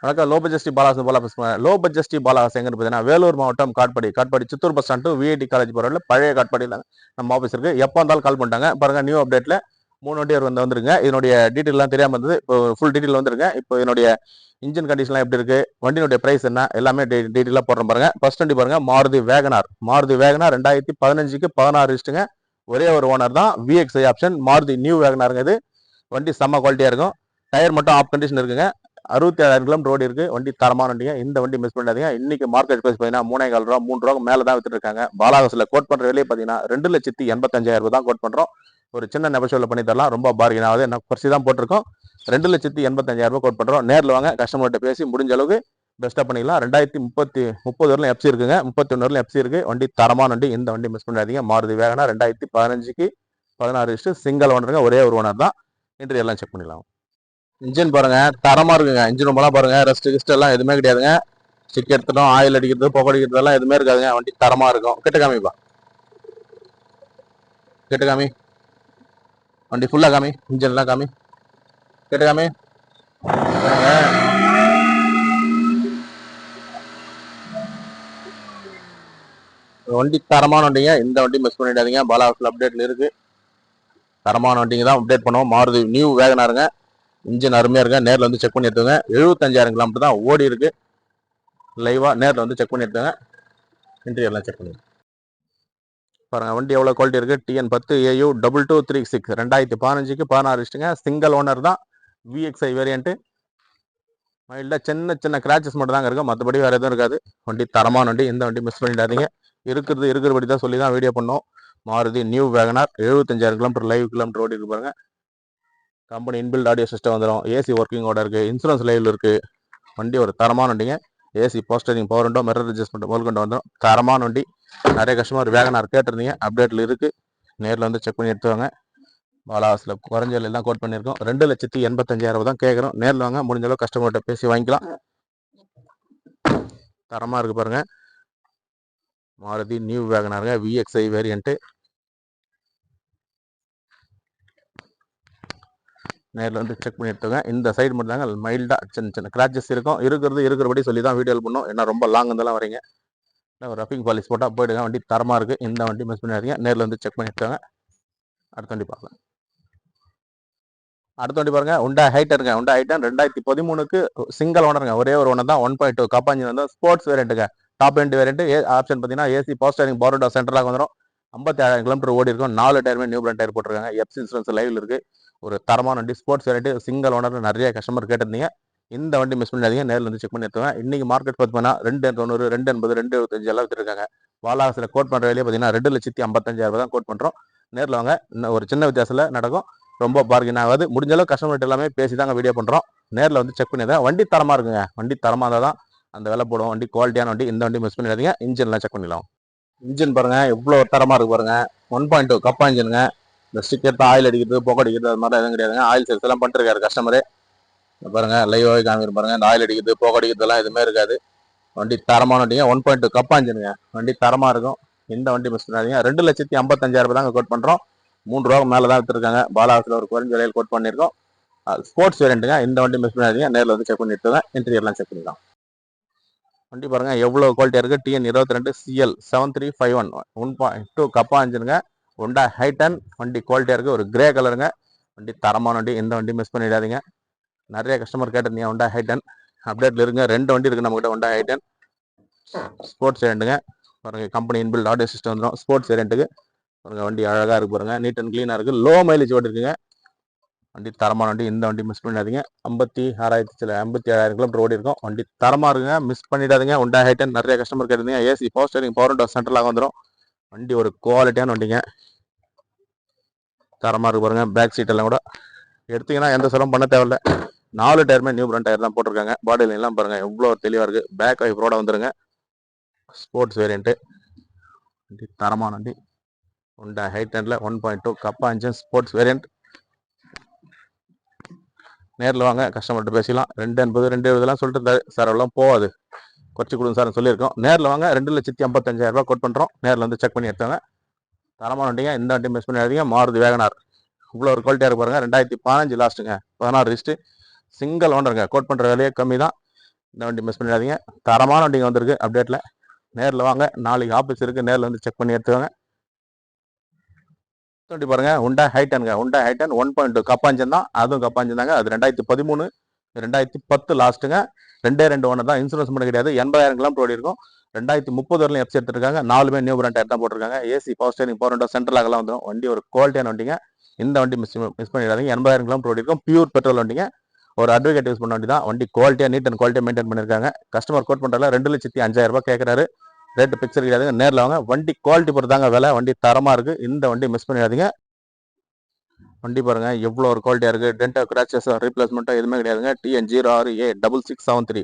வணக்கம். Low budget Bala's போலா பேசுகிறேன். லோ பட்ஜெட் பாலாஸ் எங்கன்னு பார்த்தீங்கன்னா வேலூர் மாவட்டம் Katpadi Chittoor bus stand to VIT college போகிற பழைய காட்பாடியில் நம்ம ஆஃபீஸ் இருக்குது. எப்போ இருந்தாலும் கால் பண்ணிட்டாங்க. பாருங்கள், நியூ அப்டேட்டில் 3 வண்டி வந்துருங்க. இதனுடைய டீட்டெயிலாம் தெரியாமல் இருந்தது. இப்போ ஃபுல் டீட்டெயில் வந்துருங்க. இப்போ என்னுடைய இன்ஜின் கண்டிஷன்லாம் எப்படி இருக்குது, வண்டியினுடைய ப்ரைஸ் என்ன, எல்லாமே டீட்டெயிலாக போடுறோம். பாருங்கள், ஃபர்ஸ்ட் வண்டி பாருங்கள், மாருதி வேகனார் 2015க்கு 16 இஷ்டுங்க. ஒரே ஒரு ஓனர் தான், விஎக்ஸ்ஐ ஆப்ஷன். மாருதி நியூ வேகனாருங்க. இது வண்டி செம்ம குவாலிட்டியாக இருக்கும். டயர் மட்டும் ஆஃப் கண்டிஷன் இருக்குங்க. 67,000 கிலோமீட்டர் ரோடு இருக்கு. வண்டி தரமான வண்டிங்க. இந்த வண்டி மிஸ் பண்ணாதீங்க. இன்னைக்கு மார்க்கெட் பிரைஸ் பார்த்தீங்கன்னா 3,4 ரூபா 3 ரூபா மேலே தான் வித்துட்டு இருக்காங்க. பாலாகஸ்ல கோட் பண்ற விலையை பார்த்தீங்கன்னா 2,85,000 தான் கோட் பண்றோம். ஒரு சின்ன நெகோஷியபிள் பண்ணி தரலாம். ரொம்ப பார்கின் ஆகுது. என்ன குறைச்சி தான் போட்டிருக்கோம். 2,85,000 கோட் பண்றோம். நேரில் வாங்க, கஸ்டமர்கிட்ட பேசி முடிஞ்ச அளவுக்கு பெஸ்ட்டாக பண்ணிக்கலாம். 2030 வரலாம் எஃப்சி இருக்குங்க. 31 வரலாம் எஃப்சி இருக்கு. வண்டி தரமான வண்டி. இந்த வண்டி மிஸ் பண்ணாதீங்க. மாருதி வேகனா 2015க்கு 16 இஷ்டு சிங்கிள் ஓனருங்க. ஒரே ஒரு ஓனர் தான். இன்டர்வியூ எல்லாம் செக் பண்ணிடலாம். இன்ஜின் பாருங்க, தரமா இருக்குங்க. இன்ஜின் ரொம்பலாம் பாருங்க, ரெஸ்ட் கிஸ்ட் எல்லாம் எதுவுமே கிடையாதுங்க. ஸ்டிக் எடுத்துட்டோம், ஆயில் அடிக்கிறது, புகை அடிக்கிறது எல்லாம் எதுவுமே இருக்காதுங்க. வண்டி தரமா இருக்கும். கிட்ட காமிப்பா, கிட்ட காமி. வண்டி ஃபுல்லா காமி, இன்ஜின் எல்லாம் காமி, கிட்ட காமி. வண்டி தரமான வண்டிங்க. இந்த வண்டி மிஸ் பண்ணிடாதீங்க. பாலாவில் அப்டேட்ல இருக்கு. தரமான வண்டிங்க தான் அப்டேட் பண்ணுவோம். மாருதி நியூ வேகனாருங்க. இன்ஜின் அருமையா இருக்கு. நேரில் வந்து செக் பண்ணி எடுத்துங்க. 75,000 கிலோமீட்டர் தான் ஓடி இருக்கு. லைவா நேரில் வந்து செக் பண்ணி எடுத்துங்க. இன்டீரியர் எல்லாம் செக் பண்ணி பாருங்க. வண்டி எவ்வளோ குவாலிட்டி இருக்கு. TN10AU 2236 2015க்கு 16 இஷ்டுங்க. சிங்கிள் ஓனர் தான். VXi variant. மைல்டா சின்ன சின்ன கிராச்சஸ் மட்டும் தாங்க இருக்கும். மற்றபடி வேற எதுவும் இருக்காது. வண்டி தரமான வண்டி. இந்த வண்டி மிஸ் பண்ணிடாதீங்க. இருக்கிறபடி தான் சொல்லி தான் வீடியோ பண்ணோம். Maruti new Wagon R 75,000 kilometre live kilometre ஓடி இருக்கு பாருங்க. கம்பெனி இன்பில்ட் ஆடியோ சிஸ்டம் வந்துடும். ஏசி ஒர்க்கிங்கோட இருக்கு. இன்சூரன்ஸ் லைவ்ல இருக்கு. வண்டி ஒரு தரமான வண்டிங்க. AC போஸ்டரிங் power window mirror adjustment முதல் கொண்டு வந்துடும். தரமான வண்டி. நிறைய கஸ்டமர் வேகனார் கேட்டிருந்தீங்க. அப்டேட்ல இருக்கு. நேரில் வந்து செக் பண்ணி எடுத்துவாங்க. பாலாவாசில் குறைஞ்ச எல்லாம் கோட் பண்ணியிருக்கோம். 2,85,000 தான் கேட்குறோம். நேரில் வாங்க, முடிஞ்ச அளவு கஸ்டமர்கிட்ட பேசி வாங்கிக்கலாம். தரமாக இருக்கு பாருங்க. மாருதி நியூ வேகனாருங்க. VXi variant. நேரில் வந்து செக் பண்ணி எடுத்துங்க. இந்த சைடு மட்டும் தாங்க மைல்டா சின்ன சின்ன கிராச்சஸ் இருக்கும். இருக்கிறபடி சொல்லி தான் வீடியோ பண்ணோம். என்ன ரொம்ப லாங் இருந்தாலும் வரீங்க. ஒரு ரஃபிங் பாலிஸ் போட்டால் போயிடுங்க. வண்டி தரமாக இருக்கு. இந்த வண்டி மிஸ் பண்ணிடுறீங்க. நேரில் வந்து செக் பண்ணி எடுத்துங்க. அடுத்த வண்டி பார்க்கலாம். அடுத்த வண்டி பாருங்க, உண்டா ஹைட்டருங்க. உண்டா ஹைட்டன் 2013க்கு சிங்கிள் ஓனருங்க. ஒரே ஒரு ஓனர் தான். 1.2 கப்பாஞ்சின் வந்து ஸ்போர்ட்ஸ் வேரியண்ட்டுங்க. Top end variant. ஆப்ஷன் பார்த்தீங்கன்னா AC power steering power window சென்டராக வந்துடும். 57,000 கிலோமீட்டர் ஓடி இருக்கும். 4 டயருமே நியூ பிராண்ட் டயர் போட்டிருக்காங்க. எஃப்சி இன்சூரன்ஸ் லைவ்ல இருக்கு. ஒரு தரமான வண்டி. Sports variant single owner. நிறைய கஸ்டமர் கேட்டிருந்தீங்க. இந்த வண்டி மிஸ் பண்ணிடாதீங்க. நேரில் வந்து செக் பண்ணி எடுத்துவேன். இன்னைக்கு மார்க்கெட் பார்த்தீங்கன்னா 290, 280, 225 எல்லாம் வித்துருக்காங்க. வாலாசில் கோட் பண்ற வேலையை பார்த்தீங்கன்னா 2,55,000 தான் கோட் பண்றோம். நேரில் வாங்க. இன்னும் ஒரு சின்ன வித்தியாசத்தில் நடக்கும். ரொம்ப பார்கின் ஆகாது. முடிஞ்ச அளவு கஸ்டமர்கிட்ட எல்லாமே பேசி தாங்க வீடியோ பண்றோம். நேரில் வந்து செக் பண்ணிடுறேன். வண்டி தரமா இருக்குங்க. வண்டி தரமா இருந்தால் தான் அந்த விலை போடும். வண்டி குவாலிட்டியான வண்டி. இந்த வண்டி மிஸ் பண்ணிடாதீங்க. இன்ஜின்லாம் செக் பண்ணிடலாம். இன்ஜின் பாருங்க, எவ்வளோ தரமா இருக்கு பாருங்க. 1.2 கப்பா இன்ஜினுங்க. இந்த ஸ்டிக்கர் ஆயில் அடிக்கிறது, புகை அடிக்கிறது அது மாதிரி எதுவும் கிடையாதுங்க. ஆயில் சர்வீஸ் எல்லாம் பண்ணிட்டு இருக்காரு கஸ்டமரு. பாருங்க, லைவாகவே காமிக்கிற பாருங்க. இந்த ஆயில் அடிக்கிறது, புகை அடிக்கிறதுலாம் எதுவுமே இருக்காது. வண்டி தரமான வண்டிங்க. 1.2 கப்பா இன்ஜினுங்க. வண்டி தரமா இருக்கும். இந்த வண்டி மிஸ் பண்ணாதீங்க. 2,55,000 தாங்க கோட் பண்றோம். 3 ரூபா மேலே தான் வித்துருக்காங்க. பாலாசில் ஒரு குறைஞ்ச விலையில் கோட் பண்ணியிருக்கோம். ஸ்போர்ட்ஸ் வேரியண்ட்டுங்க. இந்த வண்டி மிஸ் பண்ணாதீங்க. நேரில் வந்து செக் பண்ணி எடுத்துங்க. இன்டீரியர்லாம் செக் பண்ணிடலாம். வண்டி பாருங்க, எவ்வளோ குவாலிட்டியா இருக்கு. TN22CL 7351 1.2 கப்பா இன்ஜினுங்க. Honda heighten. வண்டி குவாலிட்டியா இருக்கு. ஒரு கிரே கலருங்க. வண்டி தரமான வண்டி. இந்த வண்டி மிஸ் பண்ணிடாதீங்க. நிறைய கஸ்டமர் கேட்டிருந்தீங்க ஹோண்டா ஹைட்டன். அப்டேட்ல இருங்க. 2 வண்டி இருக்கு நம்ம கிட்ட. ஹோண்டா ஹைட்டன் ஸ்போர்ட்ஸ் வேரியண்ட்டுங்க. பாருங்க, கம்பெனி இன்பில்ட் ஆடியோ சிஸ்டம் வந்துடும். ஸ்போர்ட்ஸ் வேரியண்ட்டுக்கு பாருங்க. வண்டி அழகா இருக்கு பாருங்க. நீட் அண்ட் கிளீனா இருக்கு. லோ மைலேஜ் ஓடி இருக்குங்க. வண்டி தரமான வண்டி. இந்த வண்டி மிஸ் பண்ணிடாதீங்க. 57,000 கிலோமீட்டர் ஓடி இருக்கும். வண்டி தரமா இருக்குங்க. மிஸ் பண்ணிடாதீங்க. ஹோண்டா ஹைட்டன் நிறைய கஸ்டமர் கேட்டிருந்தீங்க. AC power steering power window சென்டர்லாக வந்துடும். வண்டி ஒரு குவாலிட்டியான வண்டிங்க. தரமா இருக்கு பாருங்க. பேக் சீட் எல்லாம் கூட எடுத்தீங்கன்னா எந்த செலவும் பண்ண தேவையில்ல. 4 டயருமே நியூ பிராண்ட் டயர் தான் போட்டிருக்காங்க. பாடியில எல்லாம் பாருங்க எவ்வளோ தெளிவா இருக்கு. பேக் வைப்பரோட வந்துருங்க. Sports variant. வண்டி தரமான வண்டி. ஹோண்டா ஹைட்டன்ல 1.2 கப்பா இன்ஜின் ஸ்போர்ட்ஸ் வேரியன்ட். நேரில் வாங்க, கஸ்டமர்கிட்ட பேசிக்கலாம். 280, 270 சொல்லிட்டு இருந்தாரு சார். எல்லாம் போகாது, குறைச்சி கொடுங்க சார் சொல்லியிருக்கோம். நேரில் வாங்க. 2,55,000 கோட் பண்ணுறோம். நேரில் வந்து செக் பண்ணி எடுத்தாங்க. தரமான வண்டிங்க. இந்த வண்டி மிஸ் பண்ணிடாதீங்க. மாருதி வேகனார் இவ்வளோ ஒரு குவாலிட்டியாக இருக்கு பாருங்க. 2015 லாஸ்ட்டுங்க. 16 ரிஸ்ட்டு சிங்கிள் ஓனருங்க. கோட் பண்ணுற விலையே கம்மி தான். இந்த வண்டி மிஸ் பண்ணிடாதீங்க. தரமான வண்டிங்க வந்திருக்கு அப்டேட்டில். நேரில் வாங்க, நாளைக்கு ஆஃபீஸ் இருக்குது, நேரில் வந்து செக் பண்ணி எடுத்துவாங்க. வண்டி பாருங்க, உண்டா ஹைட்டனுங்க. உண்டா ஹைட்டன் 1.2 கப்பாஞ்சன் தான். அதுவும் கப்பாஞ்சன் தாங்க. அது 2013 2010 லாஸ்ட்டுங்க. 2 ஓனர் தான். இன்சூரன்ஸ் மட்டும் கிடையாது. 80,000 கிலோமீட்டர் ஓடி இருக்கும். 2030 வரலையும் எஃப்சி எடுத்துருக்காங்க. 4மே நியூ பிராண்ட் டயர் தான் போட்டிருக்காங்க. AC power steering power window central ஆகலாம் வந்துடும். வண்டி ஒரு குவாலிட்டியான வண்டிங்க. இந்த வண்டி மிஸ் பண்ணிடாதீங்க. 80,000 கிலோமீட்டர் ஓடி இருக்கும். பியூர் பெட்ரோல் வண்டிங்க. ஒரு அட்வொகேட் யூஸ் பண்ண வண்டி தான். வண்டி குவாலிட்டியாக நீட் அண்ட் குவாலிட்டியாக மெயின்டைன் பண்ணியிருக்காங்க. கஸ்டமர் கோட் பண்ணுறதுல 2,05,000 ரூபாய் கேட்குறாரு. ரேட்டு பிக்சர் கிடையாதுங்க. நேரில் வாங்க. வண்டி குவாலிட்டி பொறுத்தாங்க விலை. வண்டி தரமாக இருக்குது. இந்த வண்டி மிஸ் பண்ணிடாதீங்க. வண்டி பாருங்க எவ்வளோ ஒரு குவாலிட்டியாக இருக்குது. டென்டோ கிராச்சஸ் ரீப்ளேஸ்மெண்ட்டோ எதுவுமே கிடையாதுங்க. TN06A6663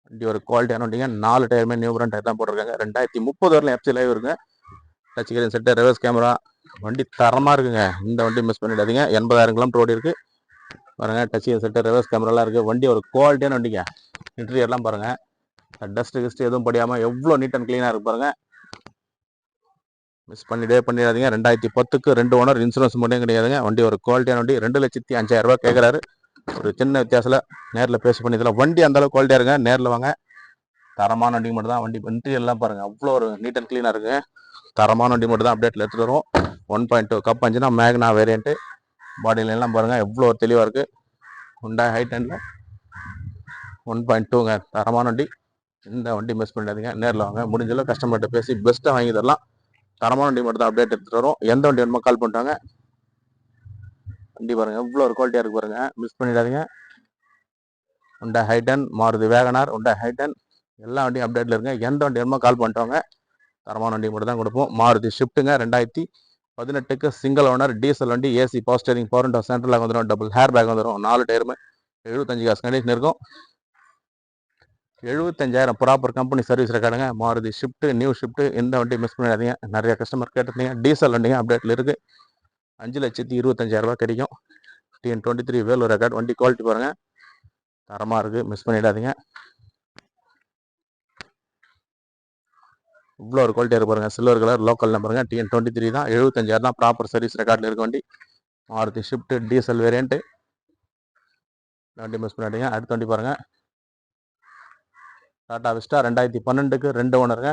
வண்டி ஒரு குவாலிட்டியான வண்டிங்க. 4 டயருமே நியூ பிராண்ட் டயர் தான் போட்டிருக்காங்க. 2030 வரலாம் எஃப்சி லைவ் இருக்குங்க. Touch screen set, reverse camera, வண்டி தரமாக இருக்குங்க. இந்த வண்டி மிஸ் பண்ணிடாதீங்க. 80,000 கிலோமீட்டர் ஓடி இருக்குது பாருங்க. டச் ஸ்கிரீன் செட்டு, ரிவர்ஸ் கேமராலாம் இருக்குது. வண்டி ஒரு குவாலிட்டியான வண்டிங்க. இன்டீரியர்லாம் பாருங்க, டஸ்ட் கிஸ்ட் எதுவும் படியாமல் எவ்வளோ நீட் அண்ட் க்ளீனாக இருக்கு பாருங்க. மிஸ் பண்ணிடாதீங்க. 2010க்கு 2 ஓனர், இன்சூரன்ஸ் மட்டும் கிடையாதுங்க. வண்டி ஒரு குவாலிட்டியான வண்டி. 2,05,000 ரூபாய் கேட்குறாரு. ஒரு சின்ன வித்தியாசத்தில் நேரில் பேசி பண்ணி இதெல்லாம் வண்டி அந்த அளவுக்கு குவாலிட்டியாக இருக்குங்க. நேரில் வாங்க. தரமான வண்டி மட்டும் தான். வண்டி இன்டீரியர்லாம் பாருங்க அவ்வளோ ஒரு நீட் அண்ட் க்ளீனாக இருக்குங்க. தரமான வண்டி மட்டும் தான் அப்டேட்டில் எடுத்துகிட்டு வரும். 1.2 கப் அஞ்சுனா மேக்னா வேரியன்ட்டு. பாடியிலெல்லாம் பாருங்க எவ்வளோ ஒரு தெளிவாக இருக்குது. ஹுண்டா ஹைட்டனில் 1.2ங்க. தரமான வண்டி. இந்த வண்டி மிஸ் பண்ணிடாதீங்க. நேரில் வாங்க. முடிஞ்சளவு கஸ்டமர்கிட்ட பேசி பெஸ்ட்டாக வாங்கி தரலாம். தரமான வண்டி மட்டும் தான் அப்டேட் எடுத்துகிட்டு வரும். எந்த வண்டி வேணுமோ கால் பண்ணிட்டாங்க. வண்டி பாருங்க எவ்வளோ ஒரு குவாலிட்டியாக இருக்கு பாருங்க. மிஸ் பண்ணிடாதீங்க. ஹுண்டா ஹைட்டன், மாருதி வேகனார், ஹுண்டா ஹைட்டன் எல்லா வண்டியும் அப்டேட்டில் இருக்குங்க. எந்த வண்டி வேணுமோ கால் பண்ணிட்டோங்க. தரமான வண்டி மட்டும் தான் கொடுப்போம். மாருதி ஷிஃப்ட்டுங்க. 2018க்கு சிங்கிள் ஓனர், டீசல் வண்டி, AC power steering power window சென்ட்ரலாக வந்துடும். டபுள் ஹேர் பேக் வந்துடும். 4 டயருமே 75 காசு கண்டிஷன் இருக்கும். 75,000 ப்ராப்பர் கம்பெனி சர்வீஸ் ரெக்கார்டுங்க. Maruti Swift, new Swift. இந்த வண்டி மிஸ் பண்ணிடாதீங்க. நிறைய கஸ்டமர் கேட்டிருந்தீங்க. டீசல் வண்டிங்க அப்டேட்டில் இருக்குது. 5,25,000 ரூபாய் கிடைக்கும். TN23 Vellore record. வண்டி குவாலிட்டி பாருங்க தரமாக இருக்குது. மிஸ் பண்ணிடாதீங்க. இவ்வளோ ஒரு குவாலிட்டியாக இருக்கு பாருங்க. Silver colour local நம்பருங்க. TN23 தான். 75,000 தான் ப்ராப்பர் சர்வீஸ் ரெக்கார்டில் இருக்க வண்டி. Maruti Swift diesel variant. வண்டி மிஸ் பண்ணிடாதீங்க. அடுத்த வண்டி பாருங்க, டாடா விஸ்டா. 2012க்கு 2 ஓனருங்க.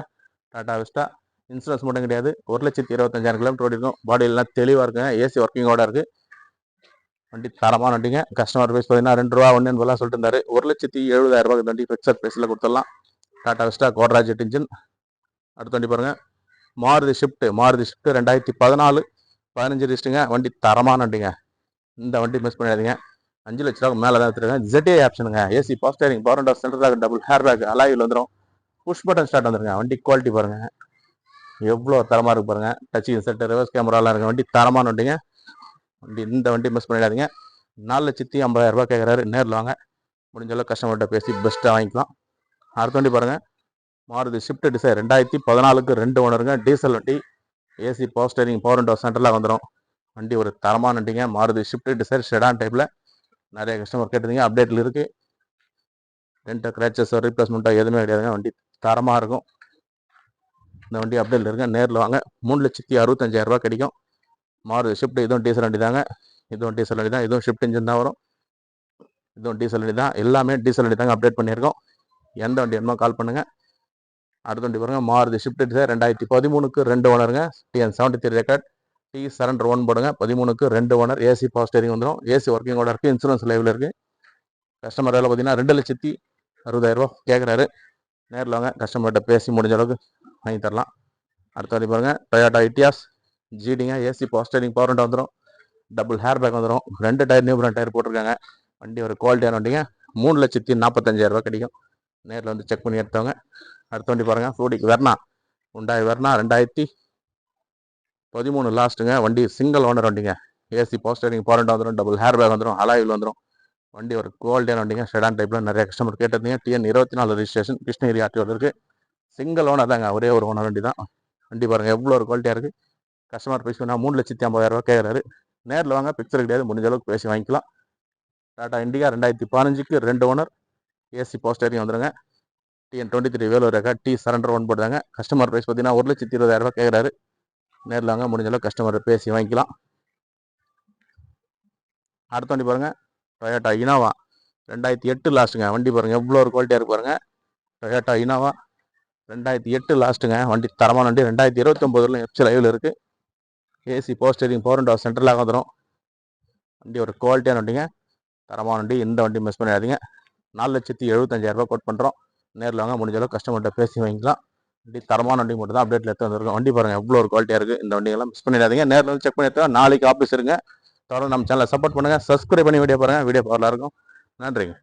டாடா விஸ்டா இன்சூரன்ஸ் மட்டும் கிடையாது. 1,25,000 கிலோமீட்டர் ஓடி இருக்கும். பாடியெல்லாம் தெளிவாக இருக்குங்க. ஏசி ஒர்க்கிங்கோட இருக்குது. வண்டி தரமான வண்டிங்க. கஸ்டமர் ப்ரைஸ் பார்த்தீங்கன்னா 2 ரூபா 1 என்பதெல்லாம் சொல்லிட்டு இருந்தாரு. 1,70,000 ரூபாய்க்கு வண்டி ஃபிக்ஸட் ப்ரைஸில் கொடுத்துடலாம். Tata Vista Quadrajet engine. அடுத்த வண்டி பாருங்க, மாருதி ஷிஃப்ட். 2014 15 லிஸ்ட்டுங்க. வண்டி தரமான வண்டிங்க. இந்த வண்டி மிஸ் பண்ணிடாதீங்க. 5 லட்ச ரூபாய்க்கு மேலே தான் எடுத்துருக்கேன். ZA ஆப்ஷனுங்க. AC power steering power window central double airbag அலாயில் வந்துடும். புஷ் பட்டன் ஸ்டார்ட் வந்துருங்க. வண்டி குவாலிட்டி பாருங்க எவ்வளோ தரமாக இருக்கு பாருங்க. டச் செட், ரிவர்ஸ் கேமராலாம் இருக்கு. வண்டி தரமான வண்டிங்க. வண்டி இந்த வண்டி மிஸ் பண்ணிடாதீங்க. 4,50,000 ரூபாய் கேட்குறாரு. நேரில் வாங்க. முடிஞ்சளவு கஸ்டமர்கிட்ட பேசி பெஸ்ட்டாக வாங்கிக்கலாம். அடுத்த வண்டி பாருங்க, மாருதி ஷிஃப்ட் டிசைர். 2014க்கு 2 ஓனருங்க. டீசல் வண்டி, AC power steering power window சென்ட்ரலாக வந்துடும். வண்டி ஒரு தரமான வண்டிங்க. மாருதி ஷிஃப்ட் டிசைர் செடான் டைப்பில். நிறைய கஸ்டமர் கேட்டிருந்தீங்க. அப்டேட்டில் இருக்குது. டென்டோ கிராச்சஸ் ரீப்ளேஸ்மெண்ட்டோ எதுவுமே கிடையாதுங்க. வண்டி தரமாக இருக்கும். இந்த வண்டி அப்டேட்டில் இருக்குங்க. நேரில் வாங்க. 3,65,000 ரூபாய் கிடைக்கும். மாருதி ஷிஃப்ட். இதுவும் டீசல் வண்டி தாங்க. இதுவும் டீசல் வண்டி தான். இதுவும் ஷிஃப்ட் இன்ஜின் தான் வரும். இதுவும் டீசல் வண்டி தான். எல்லாமே டீசல் வண்டி தாங்க அப்டேட் பண்ணியிருக்கோம். எந்த வண்டி வேணுமோ கால் பண்ணுங்கள். அடுத்த வண்டி பாருங்க, மாருதி ஷிஃப்ட் டிசைர். 2013க்கு 2 ஓனருங்க. TN73 record. சரண்டர் 1 போடுங்க. 13க்கு 2 ஓனர். ஏசி பவர் ஸ்டேரிங் வந்துடும். ஏசி ஒர்க்கிங்கோட இருக்குது. இன்சூரன்ஸ் லைவில் இருக்குது. கஸ்டமர் வேலை பார்த்தீங்கன்னா 2,60,000 ரூபா கேட்குறாரு. நேரில் வாங்க. கஸ்டமர்கிட்ட பேசி முடிஞ்ச அளவுக்கு வாங்கி தரலாம். அடுத்த வண்டி பாருங்க, டொயோட்டா இட்டியாஸ் ஜிடிங்க. AC power steering power window வந்துடும். டபுள் ஹேர் பேக் வந்துடும். 2 டயர் நியூ பிராண்ட் டயர் போட்டிருக்காங்க. வண்டி ஒரு குவாலிட்டியான வண்டிங்க. 3,45,000 ரூபா கிடைக்கும். நேரில் வந்து செக் பண்ணி எடுத்தவங்க. அடுத்த வண்டி பாருங்க, ஃப்ளூடிக் வெர்னா. Hyundai Verna 2013 லாஸ்ட்டுங்க. வண்டி சிங்கிள் ஓனர் வண்டிங்க. AC power steering power window வந்துடும். டபுள் ஹேர் பேக் வந்துடும். அலாயில் வந்துடும். வண்டி ஒரு குவாலிட்டியான வண்டிங்க. செடான் டைப்பில். நிறைய கஸ்டமர் கேட்டிருந்தீங்க. TN24 registration. கிருஷ்ணகிரி ஆர்டிஓவில் இருக்குது. சிங்கிள் ஓனர் தாங்க. ஒரே ஒரு ஓனர் வண்டி தான். வண்டி பாருங்கள் எவ்வளோ ஒரு குவாலிட்டியாக இருக்குது. கஸ்டமர் ப்ரைஸ் பண்ணால் 3,50,000 ரூபா கேட்குறாரு. நேரில் வாங்க. பிக்சர் கிடையாது. முடிஞ்ச அளவுக்கு பேசி வாங்கிக்கலாம். டாடா இண்டிகா 2015க்கு 2 ஓனர். ஏசி பவர் ஸ்டேரிங் வந்துடுங்க. TN23 Vellore record. சரண்டர் 1 போடுறாங்க. கஸ்டமர் ப்ரைஸ் பார்த்தீங்கன்னா 1,20,000 ரூபா கேட்குறாரு. நேரில் வாங்க. முடிஞ்ச அளவுக்கு கஸ்டமர் பேசி வாங்கிக்கலாம். அடுத்த வண்டி பாருங்க, டொயோட்டா இனோவா. 2008 லாஸ்ட்டுங்க. வண்டி பாருங்கள் எவ்வளோ ஒரு குவாலிட்டியாக இருக்கு பாருங்கள். டொயோட்டா இனோவா 2008 லாஸ்ட்டுங்க. வண்டி தரமான வண்டி. 2029 எஃப்சி லைவில் இருக்குது. AC power steering power window சென்ட்ரலாக வந்துடும். வண்டி ஒரு குவாலிட்டியான வண்டிங்க, தரமான வண்டி. இந்த வண்டி மிஸ் பண்ணிடாதீங்க. 4,75,000 கோட் பண்ணுறோம். நேரில் வாங்க, முடிஞ்ச அளவுக்கு கஸ்டமர்கிட்ட பேசி வாங்கிக்கலாம். வண்டி தரமான வண்டி மட்டும் தான் அப்டேட்டில் எடுத்து வந்துருக்கோம். வண்டி பாருங்கள் எவ்வளோ ஒரு குவாலிட்டியாக இருக்குது. இந்த வண்டியெல்லாம் மிஸ் பண்ணிடாதீங்க. நேரில் வந்து செக் பண்ணி எடுத்து நாளைக்கு ஆஃபீஸ் இருங்க. தொடர்ந்து நம்ம சேனலை சப்போர்ட் பண்ணுங்கள். சப்ஸ்கிரைப் பண்ணி வீடியோ பாருங்கள். வீடியோ பவரில் இருக்கும். நன்றிங்க.